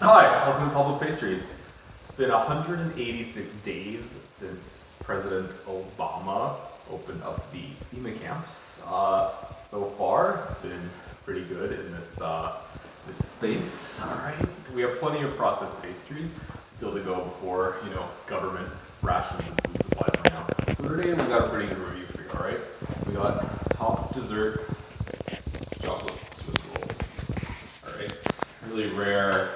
Hi, welcome to Public Pastries. It's been 186 days since President Obama opened up the FEMA camps. So far, it's been pretty good in this space. All right, we have plenty of processed pastries still to go before government rations and food supplies run out. So today we got a pretty good review for you. All right, we got top dessert chocolate Swiss rolls. All right, really rare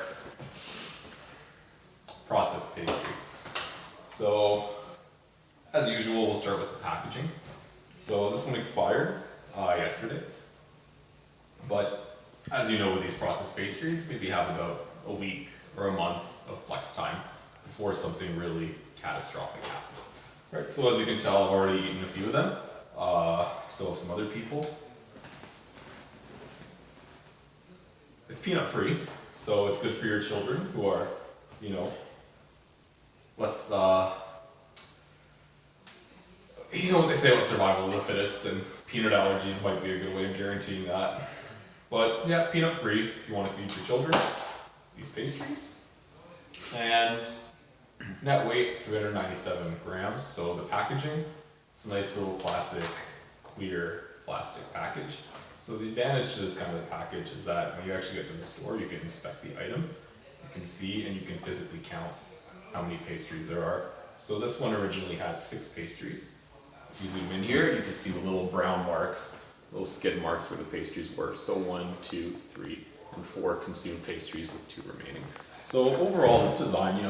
processed pastry. So, as usual, we'll start with the packaging. So this one expired yesterday, but as you know with these processed pastries, maybe have about a week or a month of flex time before something really catastrophic happens. Right, so as you can tell, I've already eaten a few of them, so have some other people. It's peanut free, so it's good for your children who are, less, you know what they say about survival of the fittest, and peanut allergies might be a good way of guaranteeing that. But yeah, peanut free if you want to feed your children these pastries. And net weight 397 grams, so the packaging, it's a nice little classic clear plastic package. So the advantage to this kind of package is that when you actually get to the store, you can inspect the item, you can see and you can physically count how many pastries there are. So this one originally had 6 pastries. If you zoom in here, you can see the little brown marks, little skid marks where the pastries were. So 1, 2, 3, and 4 consumed pastries with 2 remaining. So overall, this design,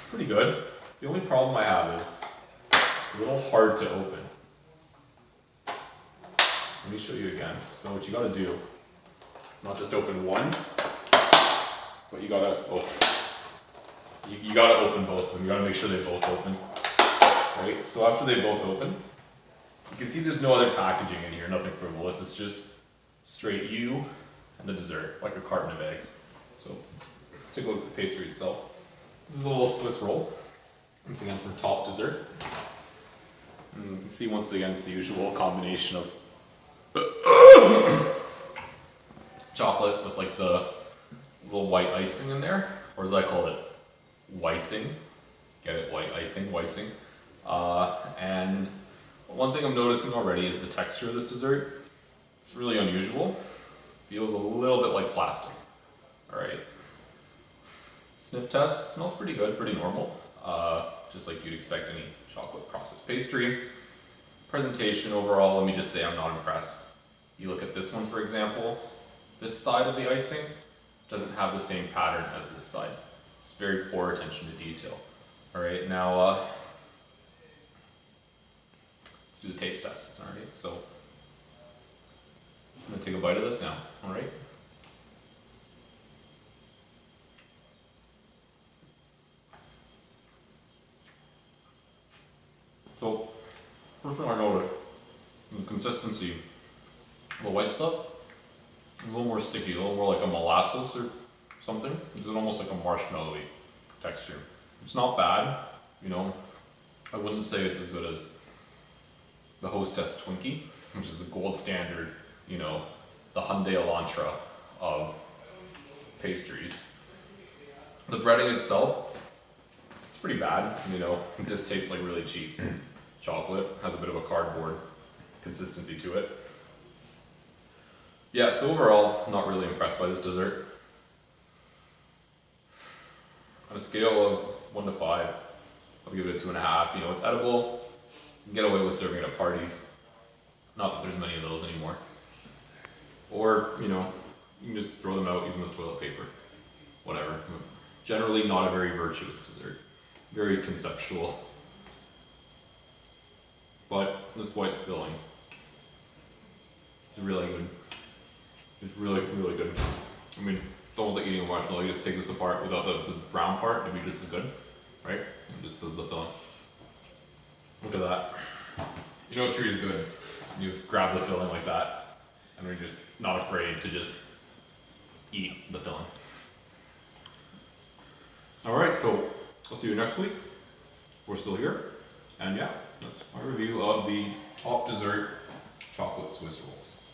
pretty good. The only problem I have is it's a little hard to open. Let me show you again. So what you gotta do, it's not just open one, but you gotta open. You gotta open both of them. You gotta make sure they both open. Right? So after they both open, you can see there's no other packaging in here, nothing frivolous. It's just straight you and the dessert, like a carton of eggs. So let's take a look at the pastry itself. This is a little Swiss roll. Once again for top dessert. And you can see once again it's the usual combination of chocolate with like the little white icing in there, or as I call it, whicing. Get it? White icing, whicing. And one thing I'm noticing already is the texture of this dessert. It's really unusual. Feels a little bit like plastic. Alright. Sniff test, smells pretty good, pretty normal. Just like you'd expect any chocolate processed pastry. Presentation overall, let me just say I'm not impressed. You look at this one for example, this side of the icing doesn't have the same pattern as this side. It's very poor attention to detail. Alright, now let's do the taste test. Alright, so I'm going to take a bite of this now. Alright. So, first thing I noticed is the consistency. The white stuff is a little more sticky, a little more like a molasses or something. It's almost like a marshmallowy texture. It's not bad, I wouldn't say it's as good as the Hostess Twinkie, which is the gold standard, the Hyundai Elantra of pastries. The breading itself, it's pretty bad, it just tastes like really cheap chocolate, has a bit of a cardboard consistency to it. Yeah, so overall, I'm not really impressed by this dessert. On a scale of 1 to 5, I'll give it a 2.5. It's edible. You can get away with serving it at parties. Not that there's many of those anymore. Or, you can just throw them out, use them as toilet paper. Whatever. Generally not a very virtuous dessert. Very conceptual. But this white filling is really good. It's really, really good. I mean, it's almost like eating a marshmallow. You just take this apart without the brown part, it'd be just as good, right? And just the filling. Look at that. You know a treat is good. You just grab the filling like that, and you're just not afraid to just eat the filling. Alright, so I'll see you next week. We're still here. And yeah, that's my review of the top dessert chocolate Swiss rolls.